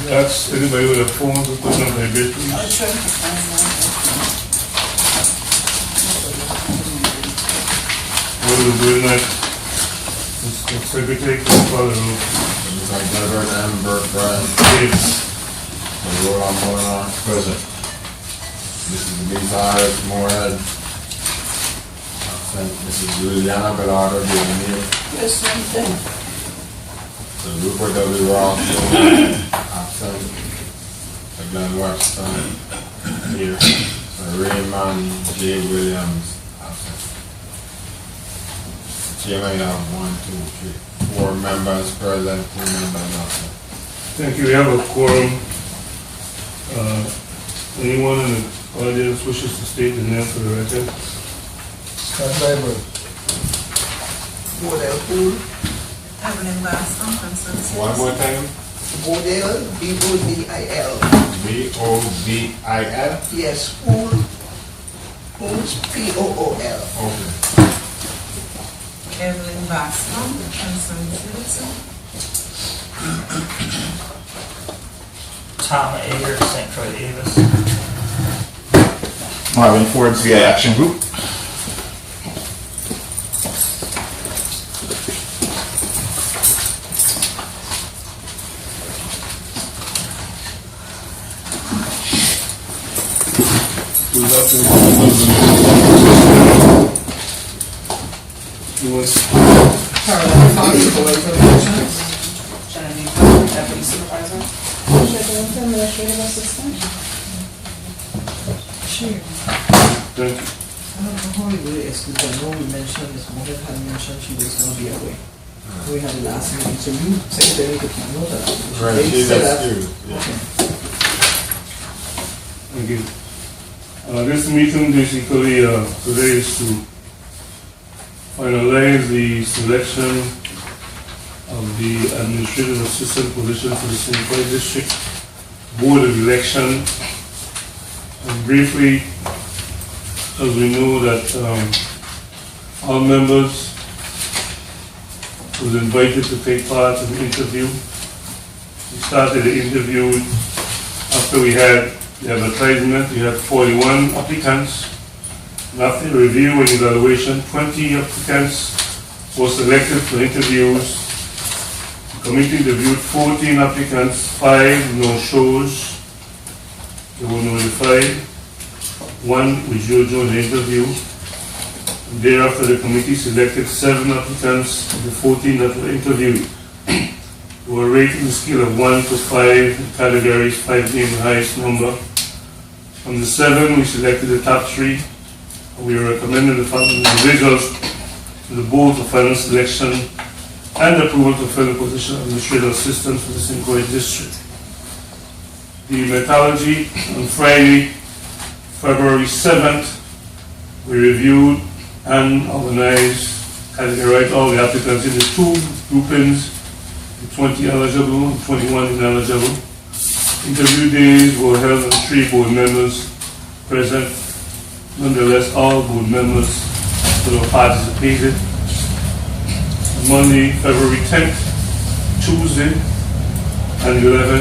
That's anybody with a phone to put on vibration. I'll try to find one. What we're doing next is the secretary can follow the room. Like Jennifer and Amber, Brian, Yes. we're on going on, present. This is the B-side, Moorhead. This is Juliana Bellardo, Vietnamese. Yes, same thing. So Rupert W. Ross, absent. Glenn Webster, here. So Raymond J. Williams, absent. Chairman, I have 4 members present, 2 members absent. Thank you. We have a quorum. Anyone in the audience wishes to state the name for the record? Scott Library. Bodell Pool. Evelyn Baston, consensus. One more time. Bodell, B-O-D-I-L. B-O-B-I-L? Yes, Pool. Pools, P-O-O-L. Okay. Evelyn Baston, concerned citizen. Tom Ager, St. Croix Davis. Marvin Ford, CI Action Group. Caroline Fox, Supervisor of Elections. Genevieve Howard, deputy supervisor. Administrative Assistant. Chair. Thank you. I don't know how we really exclude, I know we mentioned, Ms. Mohammed had mentioned she was going to be away. We had the last meeting, so you secretary could keep note of that. Right, They she's said that. excused. Yeah. Okay. Thank you. This meeting basically today is to finalize the selection of the administrative assistant position for the St. Croix District Board of Election. And briefly, as we know that all members was invited to take part in the interview. We started the interview after we had the advertisement. We had 41 applicants. And after the review and evaluation, 20 applicants were selected for interviews. The committee interviewed 14 applicants, 5 no-shows. They were notified. 1 withdrew during the interview. And thereafter, the committee selected 7 applicants of the 14 that were interviewed. They were rated on a scale of 1 to 5 in categories, 5 being the highest number. From the 7, we selected the top 3. We recommended the following individuals to the board for final selection and approval to fill the position of administrative assistant for the St. Croix District. The metallurgy on Friday, February 7th, we reviewed and organized, categorized all the applicants into 2 groupings, the 20 eligible and 21 ineligible. Interview days were held on 3 board members present. Nonetheless, all board members will have participated. Monday, February 10th, Tuesday, and 11,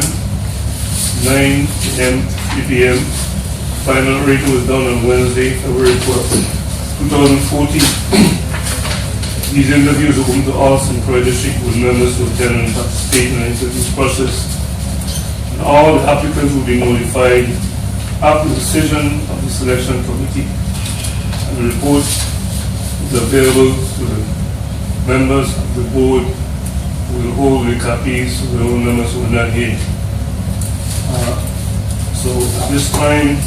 9 a.m. 3 p.m. Final rating was done on Wednesday, February 12th, 2014. These interviews are open to all St. Croix District board members who attend and participate in the interview process. And all the applicants will be notified after the decision of the selection committee, and the report is available to the members of the board who will hold the copies of the own members who are not here. So at this time,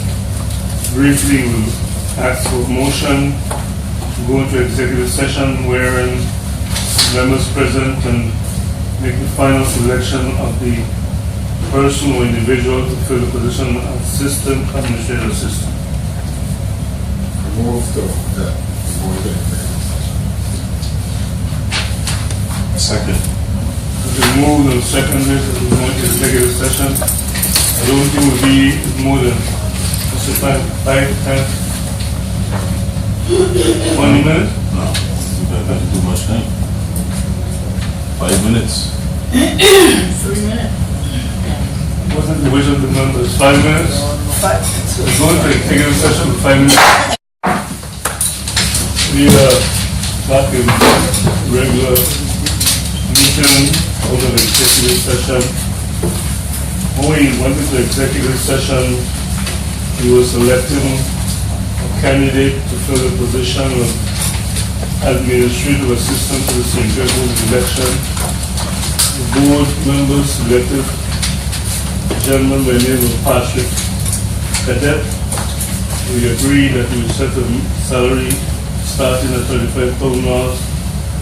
briefly we'll ask for a motion to go into executive session wherein members present can make the final selection of the person or individual to fill the position of assistant administrative assistant. Move to the board Second. It's been moved and seconded that we want to executive session. I don't think it will be more than 20 minutes? No, you better not do much time. 5 minutes. 3 minutes. the wish of the members. 5 minutes. 5 minutes. We're going to executive session for 5 minutes. We are back in regular meeting out of executive session. When we went into executive session, we were selecting a candidate to fill the position of administrative assistant to the St. Clair Board of Election. The board members selected a gentleman by the name of Patrick Cadet. We agreed that we would set a salary starting at $35,000,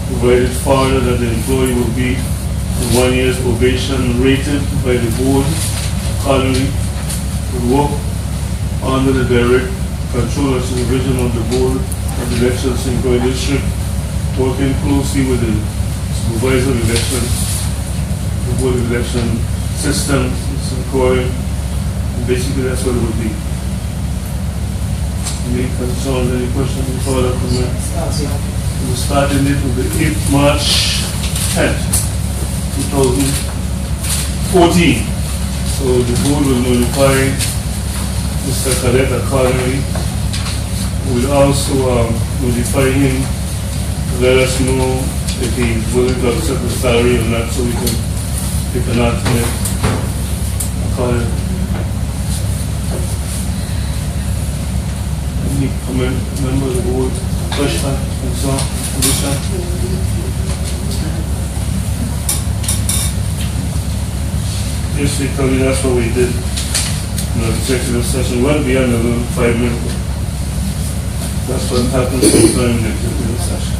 provided further that the employee will be on 1 year's probation, rated by the board accordingly, would work under the direct control and supervision of the board of the election St. Croix District, working closely with the supervisor of elections, the board of election system in St. Croix. Basically, that's what it would be. Any concerns, any questions, any further comments? We started it with the 8th March 10th, 2014. So the board will notify Mr. Cadet accordingly. We'll also notify him to let us know if he's willing to accept the salary or not, so we can pick an alternate accordingly. Any comment, member of the board, question, concern, condition? Basically, that's what we did in the executive session. Well beyond the 5 minutes. That's what happens sometimes in the executive session.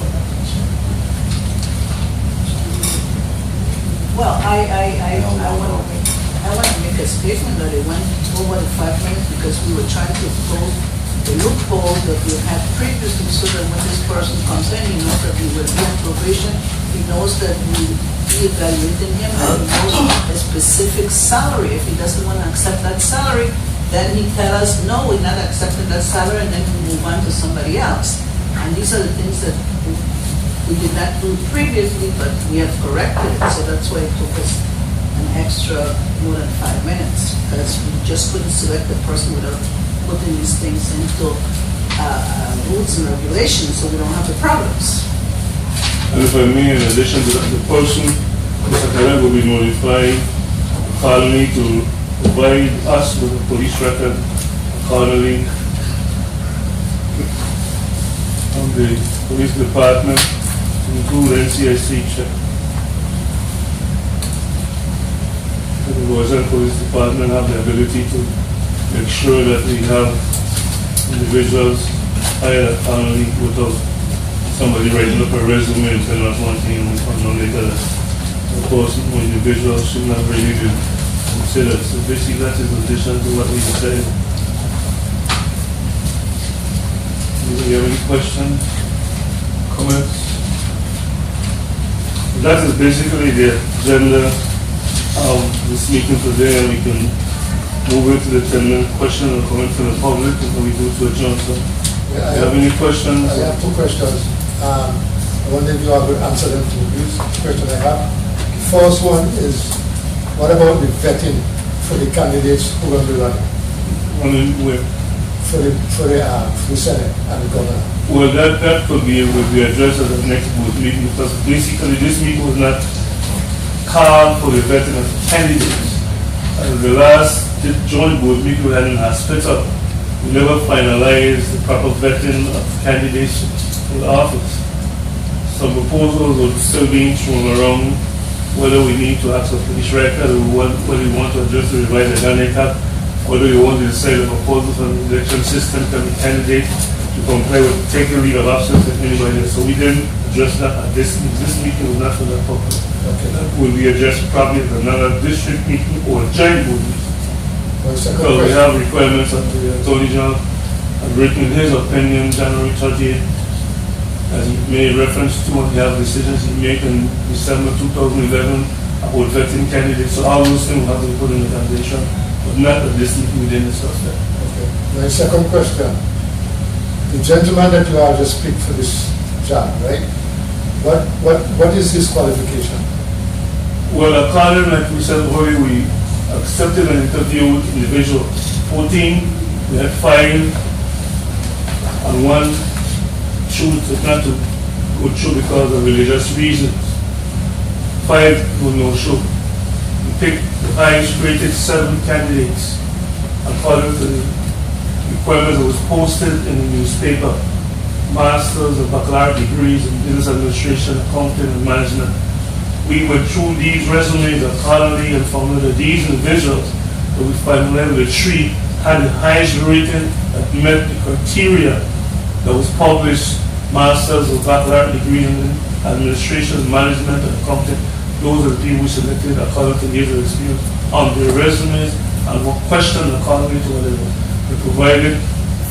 Well, I want to make a statement that it went over the 5 minutes because we were trying to close the loophole that we had previously, so that when this person comes in, he knows that we will be on probation, he knows that we evaluating him, and he knows a specific salary. If he doesn't want to accept that salary, then he tell us, no, we're not accepting that salary, and then we move on to somebody else. And these are the things that we did not do previously, but we have corrected it, so that's why it took us an extra more than 5 minutes, because we just couldn't select the person without putting these things into rules and regulations, so we don't have the problems. And if I may, in addition to that, the person, Mr. Cadet, will be notified accordingly to provide us with a police record accordingly from the police department to include NCIC check. The Roseland Police Department have the ability to make sure that we have individuals hired accordingly without somebody writing up a resume and telling us one thing and we find out later that the person or individual should not really be considered. So basically that is in addition to what we decided. Do you have any questions, comments? That is basically the agenda of this meeting today, and we can move into the 10-minute question and comment from the public and then we go to adjourn. So, do you have any questions? I have 2 questions. I wonder if you are going to answer them to this question I have. The first one is, what about the vetting for the candidates who will be running? Running where? For the Senate and the governor. Well, that could be addressed at the next board meeting, because basically this meeting was not called for the vetting of candidates. The last joint board meeting we had in hospital, we never finalized the proper vetting of candidates for the office. Some proposals are still being thrown around, whether we need to ask for police record, or whether we want to address the revised Organic Act, whether we want to decide a proposal for the election system can be candidate to comply with taking leave of absence if anybody else. So we didn't address that at this meeting was not for that purpose. Okay. That will be addressed probably at another district meeting or a joint board meeting. Because we have requirements of the Attorney General have written in his opinion January 30th, as he made reference to what he have decisions he made in December 2011 about vetting candidates. So all those things will have to be put in the foundation, but not at this meeting we didn't discuss that. Okay. My second question. The gentleman that you have just picked for this job, right? What is his qualification? Well, according, like we said earlier, we accepted and interviewed individuals. 14, we had 5, and 1 chose not to go through because of religious reasons. 5 would no show. We picked the highest rated 7 candidates according to the requirements that was posted in the newspaper. Masters and baccalaureate degrees in business administration, accounting, and management. We went through these resumes accordingly and found that these individuals that we found level 3 had the highest rating that met the criteria that was published. Masters or baccalaureate degree in administration, management, and accounting. Those are the people we selected according to years of experience on their resumes and were questioned accordingly to whatever. We provided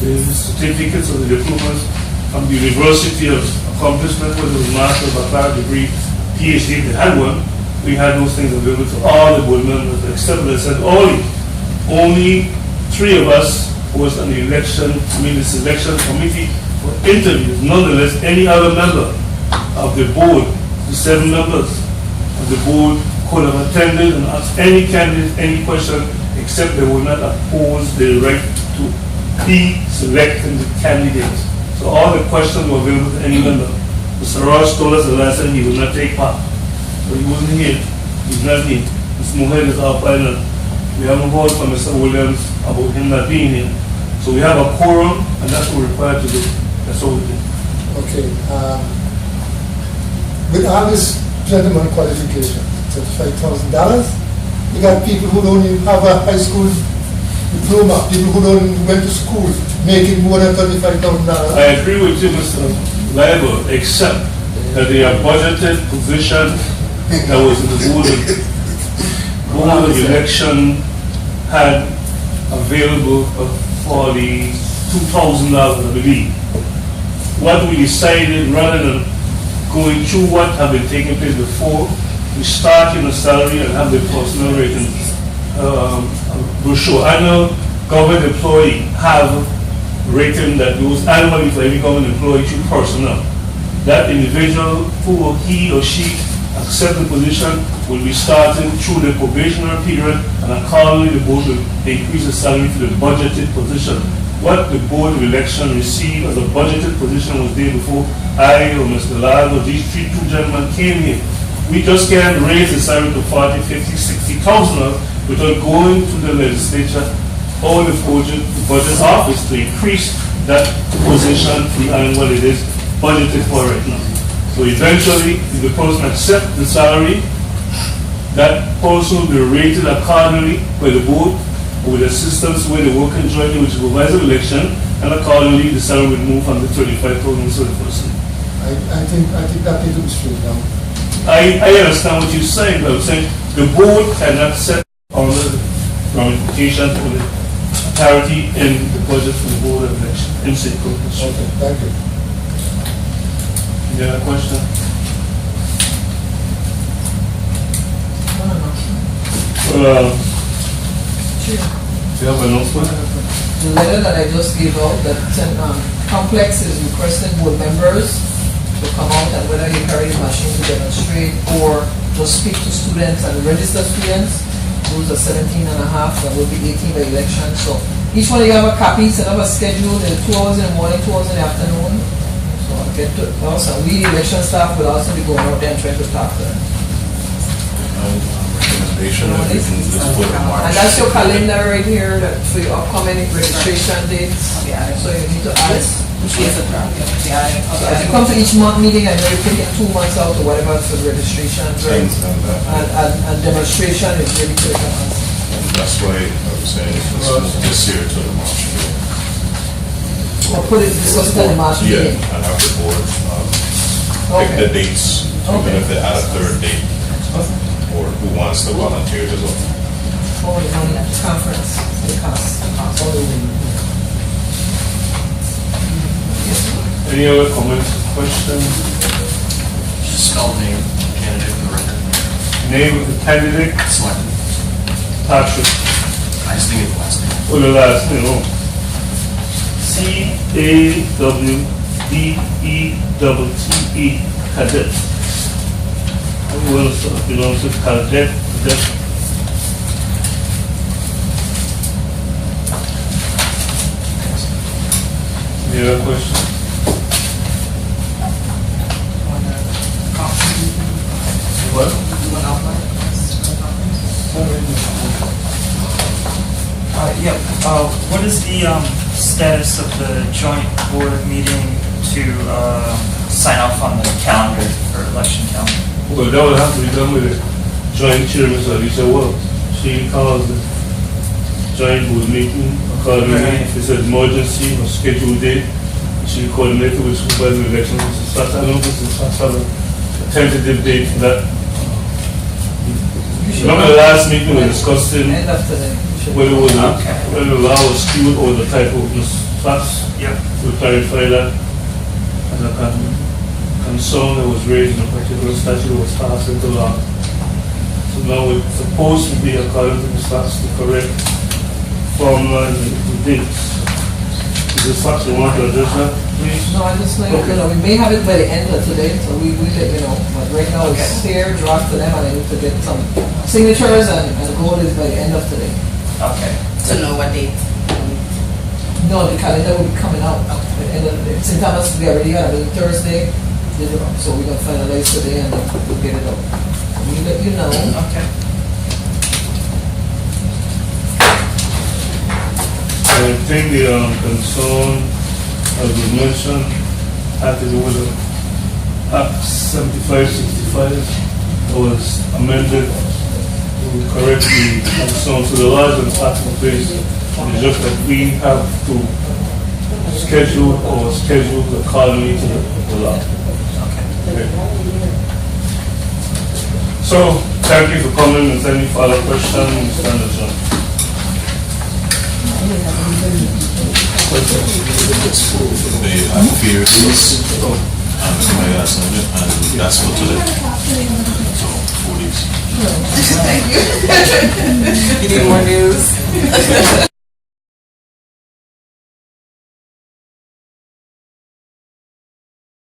the certificates or the diplomas from the University of Accomplishment, whether it was master, baccalaureate degree, PhD, if they had one. We had those things available to all the board members, except that I said only 3 of us was on the the selection committee for interviews. Nonetheless, any other member of the board, the 7 members of the board, could have attended and asked any candidate any question, except they would not oppose the right to be selecting the candidates. So all the questions were available to any member. Mr. Ross told us the last time he would not take part. So he wasn't here. He's not here. Mr. Mohed is our final. We haven't heard from Mr. Williams about him not being here. So we have a quorum, and that's what we're required to do. That's all we do. Okay. With all this gentleman qualification, $35,000, you got people who don't even have a high school diploma, people who don't even went to school, making more than $35,000. I agree with you, Mr. Liable, except that they are budgeted position that was in the board of election had available for the $2,000, I believe. What we decided, rather than going through what have been taking place before, we start in the salary and have the personal rating brochure. Annual government employee have rating that goes annually for every government employee through personnel. That individual who he or she accept the position will be starting through the probationary period, and accordingly the board will increase the salary to the budgeted position. What the board of election received as a budgeted position was there before I or Mr. Ladd or these 2 gentlemen came here. We just can't raise the salary to 40, 50, 60,000 without going to the legislature or the budget office to increase that position beyond what it is budgeted for right now. So eventually, if the person accepts the salary, that person will be rated accordingly by the board with assistance with the working jointly with supervisor election, and accordingly the salary will move from the 35,000 to the person. I think that needs to be straight down. I understand what you're saying, but I'm saying the board cannot set all the ramifications for the parity in the budget for the board of election in city corporation. Okay, thank you. Any other question? Do you have an announcement? The letter that I just gave out, that complex is requesting board members to come out and whether you carry the machine to demonstrate or just speak to students and register students. Those are 17 and a half, that will be 18 by election. So each one of you have a copy, set up a schedule, 2 hours in the morning, 2 hours in the afternoon. So I'll get to it. Also, we, the election staff, will also be going out there and trying to talk to them. Recommendation that we can just put in March. And that's your calendar right here for your upcoming registration dates. So you need to add. Yes, So as you come to each month meeting, I know you take it 2 months out or whatever for registration. And demonstration is really critical. That's why I was saying this year to the March meeting. Or put it, discuss it at the March Yeah, meeting. and have the board pick the dates, even if they add a 3rd date, or who wants to volunteer as well. Oh, the money at the conference, the cost. All the way. Any other comments, questions? Just spell the name, candidate for the record. Name of the candidate, Selected. Patrick. I just think it's the last name. For the last name, oh. C-A-W-D-E-T-T-E, cadet. Everyone belongs to cadet. Any other questions? What? What is the status of the joint board meeting to sign off on the calendar for election calendar? Well, that would have to be done with the joint chairman, so Alicia Wells. She calls the joint board meeting accordingly. Right. If it's an emergency or scheduled date, she coordinated with supervisor elections. I don't know if it's a tentative date for that. Remember the last meeting we were discussing End of today. We should- whether it was Okay. whether the law was skewed or the type of facts. Yep. To clarify that, and a concern that was raised in a particular statute that was passed into law. So now it's supposed to be according to the facts, the correct formula and the dates. Is this facts you want to address that, please? No, I just like, we may have it by the end of today, so we let you know, but right now it's here, draft to them, and I need to get some signatures, and the goal is by the end of today. Okay. To know what date. No, the calendar will be coming out at the end of the day. St. Thomas, we already got it Thursday, so we're gonna finalize today and then we'll get it out. We let you know. Okay. I think the concern, as we mentioned, had to do with the Act 7565 was amended to correct the concern. So the laws and acts in place, it's just that we have to schedule accordingly to the law. Okay. So, thank you for coming, and any further questions, stand adjourned. I fear this, somebody asked me, and that's for today. So, 4 days. You need more news?